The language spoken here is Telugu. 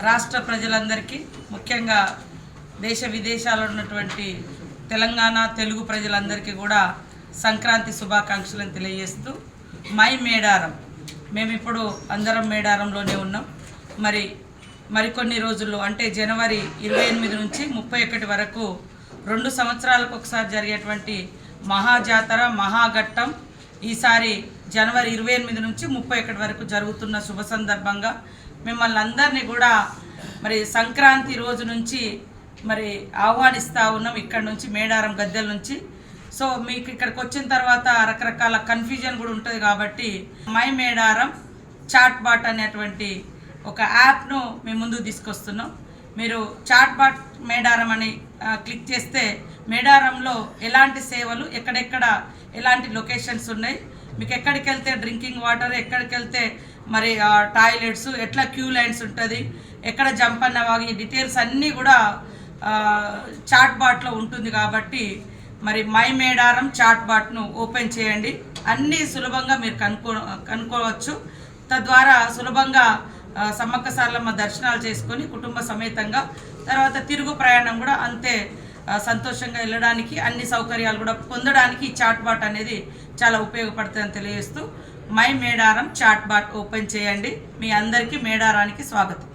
రాష్ట్ర ప్రజలందరికీ ముఖ్యంగా దేశ విదేశాల్లో ఉన్నటువంటి తెలంగాణ తెలుగు ప్రజలందరికీ కూడా సంక్రాంతి శుభాకాంక్షలను తెలియజేస్తూ మై మేడారం మేము ఇప్పుడు అందరం మేడారంలోనే ఉన్నాం. మరికొన్ని రోజుల్లో అంటే జనవరి 28 నుంచి 31 వరకు 2 సంవత్సరాలకు ఒకసారి జరిగేటువంటి మహాజాతర మహాఘట్టం ఈసారి జనవరి 28 నుంచి 31 వరకు జరుగుతున్న శుభ సందర్భంగా మిమ్మల్ని అందరినీ కూడా సంక్రాంతి రోజు నుంచి ఆహ్వానిస్తూ ఉన్నాం. ఇక్కడ నుంచి మేడారం గద్దెల నుంచి. సో మీకు ఇక్కడికి వచ్చిన తర్వాత రకరకాల కన్ఫ్యూజన్ కూడా ఉంటుంది కాబట్టి మై మేడారం చాట్ బాట్ అనేటువంటి ఒక యాప్ను మేము ముందుకు తీసుకొస్తున్నాం. మీరు చాట్ బాట్ మేడారం అని క్లిక్ చేస్తే మేడారంలో ఎలాంటి సేవలు ఎక్కడెక్కడ ఎలాంటి లొకేషన్స్ ఉన్నాయి, మీకు ఎక్కడికి వెళ్తే డ్రింకింగ్ వాటర్, ఎక్కడికి వెళ్తే టాయిలెట్స్, ఎట్లా క్యూ లైన్స్ ఉంటుంది, ఎక్కడ జంప్ అన్నవాగి ఈ డీటెయిల్స్ అన్నీ కూడా చాట్ బాట్లో ఉంటుంది. కాబట్టి మై మేడారం చాట్ బాట్ను ఓపెన్ చేయండి. అన్నీ సులభంగా మీరు కనుక్కోవచ్చు. తద్వారా సులభంగా సమ్మక్క సారలమ్మ దర్శనాలు చేసుకొని కుటుంబ సమేతంగా తర్వాత తిరుగు ప్రయాణం కూడా అంతే సంతోషంగా వెళ్ళడానికి అన్ని సౌకర్యాలు కూడా పొందడానికి ఈ చాట్ బాట్ అనేది చాలా ఉపయోగపడుతుందని తెలియజేస్తూ my Medaram chatbot open చేయండి. మీ అందరికీ మేడారానికి స్వాగతం.